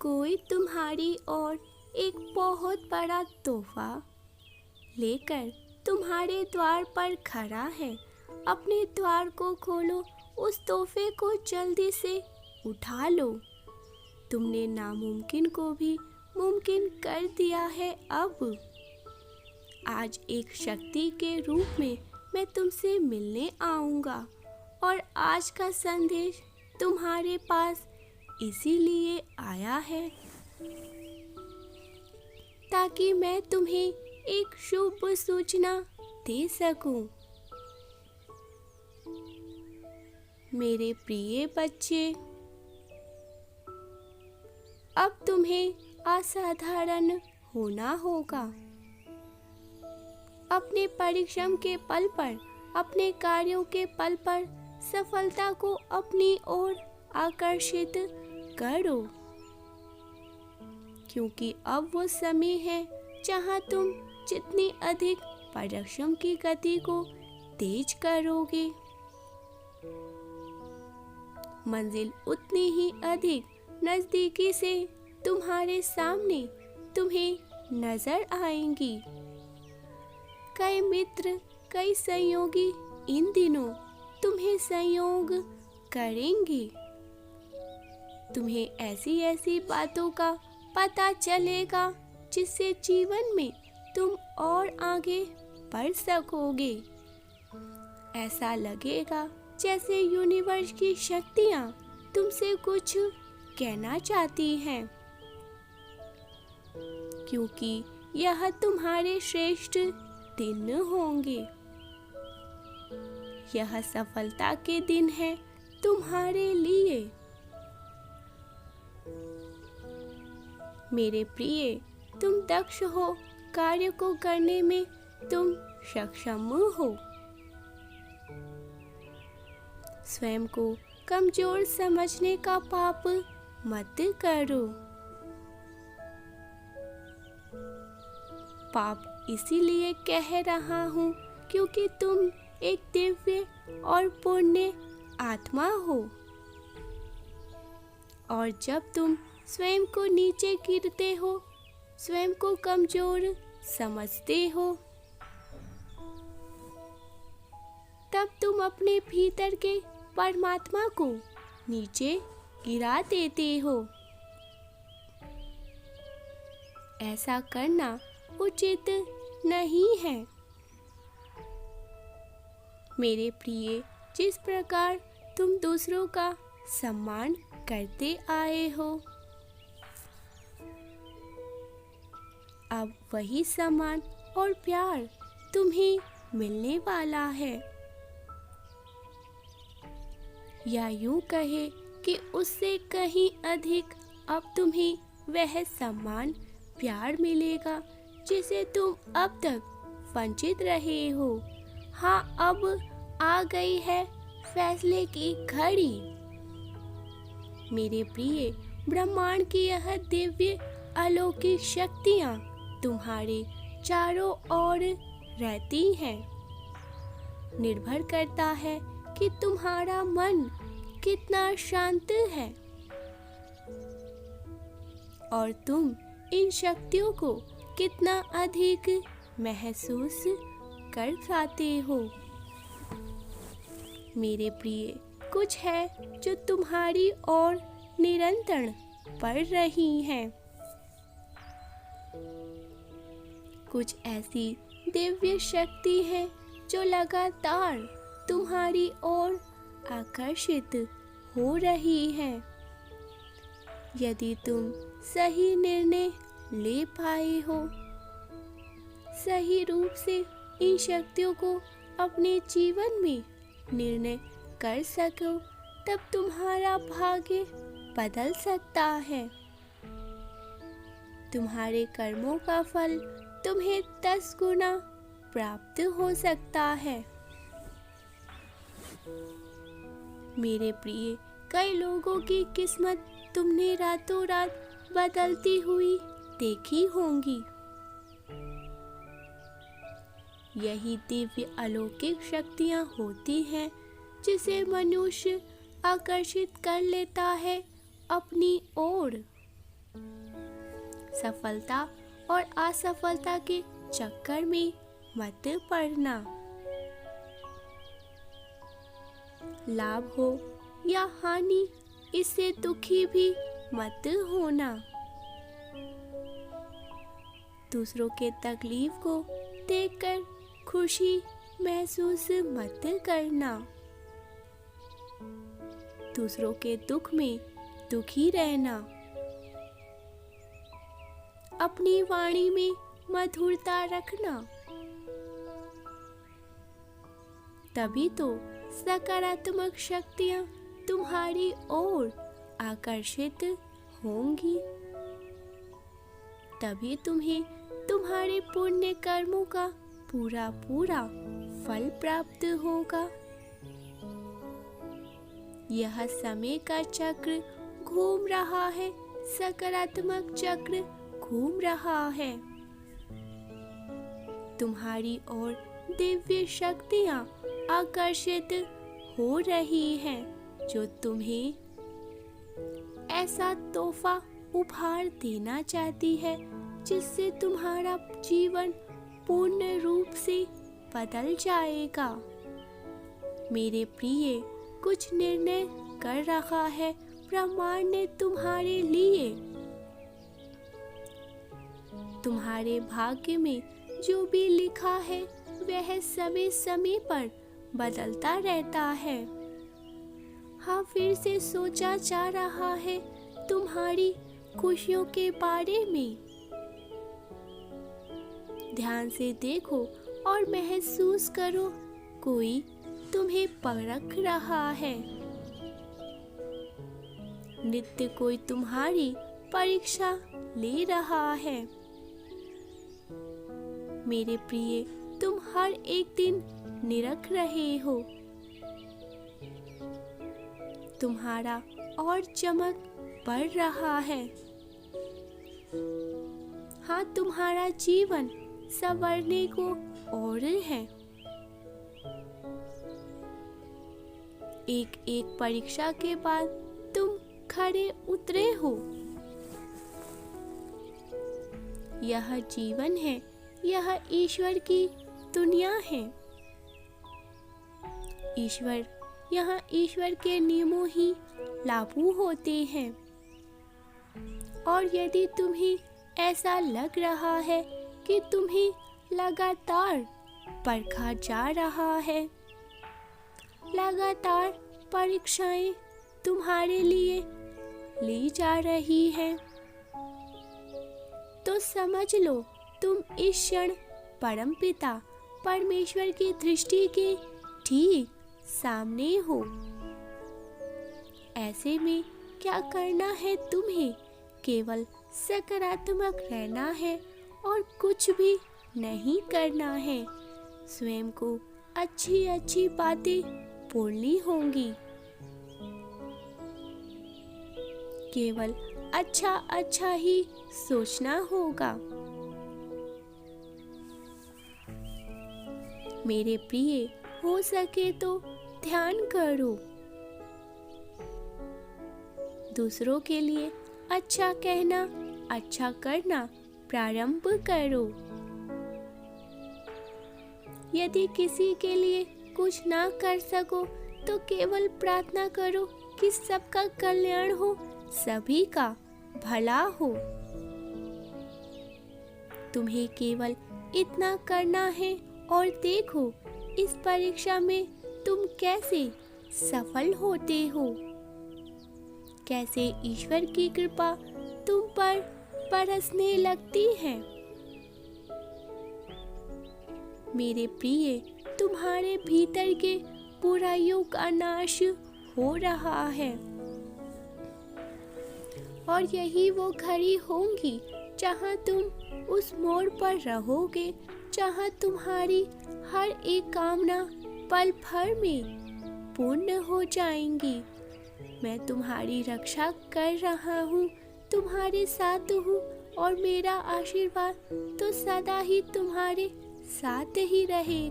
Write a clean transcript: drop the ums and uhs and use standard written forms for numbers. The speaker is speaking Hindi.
कोई तुम्हारी ओर एक बहुत बड़ा तोहफा लेकर तुम्हारे द्वार पर खड़ा है। अपने द्वार को खोलो, उस तोहफे को जल्दी से उठा लो। तुमने नामुमकिन को भी मुमकिन कर दिया है। अब आज एक शक्ति के रूप में मैं तुमसे मिलने आऊँगा और आज का संदेश तुम्हारे पास इसीलिए आया है ताकि मैं तुम्हें एक शुभ सूचना दे सकूं। मेरे प्रिय बच्चे, अब तुम्हें असाधारण होना होगा। अपने परिश्रम के बल पर, अपने कार्यों के बल पर सफलता को अपनी ओर आकर्षित करो, क्योंकि अब वो समय है जहां तुम जितनी अधिक परिश्रम की गति को तेज करोगे, मंजिल उतनी ही अधिक नजदीकी से तुम्हारे सामने तुम्हें नजर आएंगी। कई मित्र, कई सहयोगी इन दिनों तुम्हें सहयोग करेंगे। तुम्हें ऐसी ऐसी बातों का पता चलेगा जिससे जीवन में तुम और आगे बढ़ सकोगे। ऐसा लगेगा जैसे यूनिवर्स की शक्तियाँ तुमसे कुछ कहना चाहती हैं, क्योंकि यह तुम्हारे श्रेष्ठ दिन होंगे। यह सफलता के दिन है तुम्हारे लिए। मेरे प्रिय, तुम दक्ष हो, कार्य को करने में तुम सक्षम हो। स्वयं को कमजोर समझने का पाप मत करो। पाप इसीलिए कह रहा हूँ क्योंकि तुम एक दिव्य और पुण्य आत्मा हो, और जब तुम स्वयं को नीचे गिरते हो, स्वयं को कमजोर समझते हो, तब तुम अपने भीतर के परमात्मा को नीचे गिरा देते हो। ऐसा करना उचित नहीं है। मेरे प्रिय, जिस प्रकार तुम दूसरों का सम्मान करते आए हो, अब वही सम्मान और प्यार तुम्हें मिलने वाला है, या यूं कहे कि उससे कहीं अधिक अब तुम्हें वह सम्मान प्यार मिलेगा जिसे तुम अब तक वंचित रहे हो। हाँ, अब आ गई है फैसले की घड़ी। मेरे प्रिय, ब्रह्मांड की यह दिव्य अलौकिक शक्तियाँ तुम्हारे चारों ओर रहती हैं। निर्भर करता है कि तुम्हारा मन कितना शांत है और तुम इन शक्तियों को कितना अधिक महसूस कर पाते हो। मेरे प्रिय, कुछ है जो तुम्हारी ओर निरंतर बढ़ रही हैं। कुछ ऐसी दिव्य शक्ति है जो लगातार तुम्हारी ओर आकर्षित हो रही है। यदि तुम सही निर्णय ले पाए हो, सही रूप से इन शक्तियों को अपने जीवन में निर्णय कर सको, तब तुम्हारा भाग्य बदल सकता है। तुम्हारे कर्मों का फल तुम्हें 10 गुना प्राप्त हो सकता है। मेरे प्रिय, कई लोगों की किस्मत तुमने रातों रात बदलती हुई देखी होंगी। यही दिव्य अलौकिक शक्तियाँ होती हैं जिसे मनुष्य आकर्षित कर लेता है अपनी ओर। सफलता और असफलता के चक्कर में मत पड़ना। लाभ हो या हानि, इससे दुखी भी मत होना। दूसरों के तकलीफ को देखकर खुशी महसूस मत करना। दूसरों के दुख में दुखी रहना। अपनी वाणी में मधुरता रखना, तभी तो सकारात्मक शक्तियां तुम्हारी ओर आकर्षित होंगी। तभी तुम्हें तुम्हारे पुण्य कर्मों का पूरा पूरा फल प्राप्त होगा। यह समय का चक्र घूम रहा है, सकारात्मक चक्र घूम रहा है। तुम्हारी ओर दिव्य शक्तियां आकर्षित हो रही हैं, जो तुम्हें ऐसा तोहफा उपहार देना चाहती है जिससे तुम्हारा जीवन पूर्ण रूप से बदल जाएगा। मेरे प्रिय, कुछ निर्णय कर रहा है ब्रह्मांड ने तुम्हारे लिए। तुम्हारे भाग्य में जो भी लिखा है वह समय समय पर बदलता रहता है। हाँ, फिर से सोचा जा रहा है तुम्हारी खुशियों के बारे में। ध्यान से देखो और महसूस करो, कोई तुम्हें परख रहा है। नित्य कोई तुम्हारी परीक्षा ले रहा है। मेरे प्रिय, तुम हर एक दिन निरख रहे हो। तुम्हारा और चमक बढ़ रहा है। हाँ, तुम्हारा जीवन संवरने को और है। एक एक परीक्षा के बाद तुम खड़े उतरे हो। यह जीवन है, यह ईश्वर की दुनिया है। यहाँ ईश्वर के नियमों ही लागू होते हैं। और यदि तुम्हें ऐसा लग रहा है कि तुम्हें लगातार परखा जा रहा है, लगातार परीक्षाएं तुम्हारे लिए ली जा रही हैं, तो समझ लो तुम इस क्षण परमपिता परमेश्वर की दृष्टि के ठीक सामने हो। ऐसे में क्या करना है तुम्हें? केवल सकारात्मक रहना है और कुछ भी नहीं करना है। स्वयं को अच्छी अच्छी बातें बोलनी होंगी। केवल अच्छा अच्छा ही सोचना होगा। मेरे प्रिय, हो सके तो ध्यान करो। दूसरों के लिए अच्छा कहना, अच्छा करना प्रारंभ करो। यदि किसी के लिए कुछ ना कर सको तो केवल प्रार्थना करो कि सबका कल्याण हो, सभी का भला हो। तुम्हें केवल इतना करना है और देखो इस परीक्षा में तुम कैसे सफल होते हो, कैसे ईश्वर की कृपा तुम पर बरसने लगती है। मेरे प्रिय, तुम्हारे भीतर के बुराइयों का नाश हो रहा है और यही वो घड़ी होंगी जहां तुम उस मोड़ पर रहोगे जहां तुम्हारी हर एक कामना पल भर में पूर्ण हो जाएंगी। मैं तुम्हारी रक्षा कर रहा हूँ, तुम्हारे साथ हूँ और मेरा आशीर्वाद तो सदा ही तुम्हारे साथ ही रहेगा।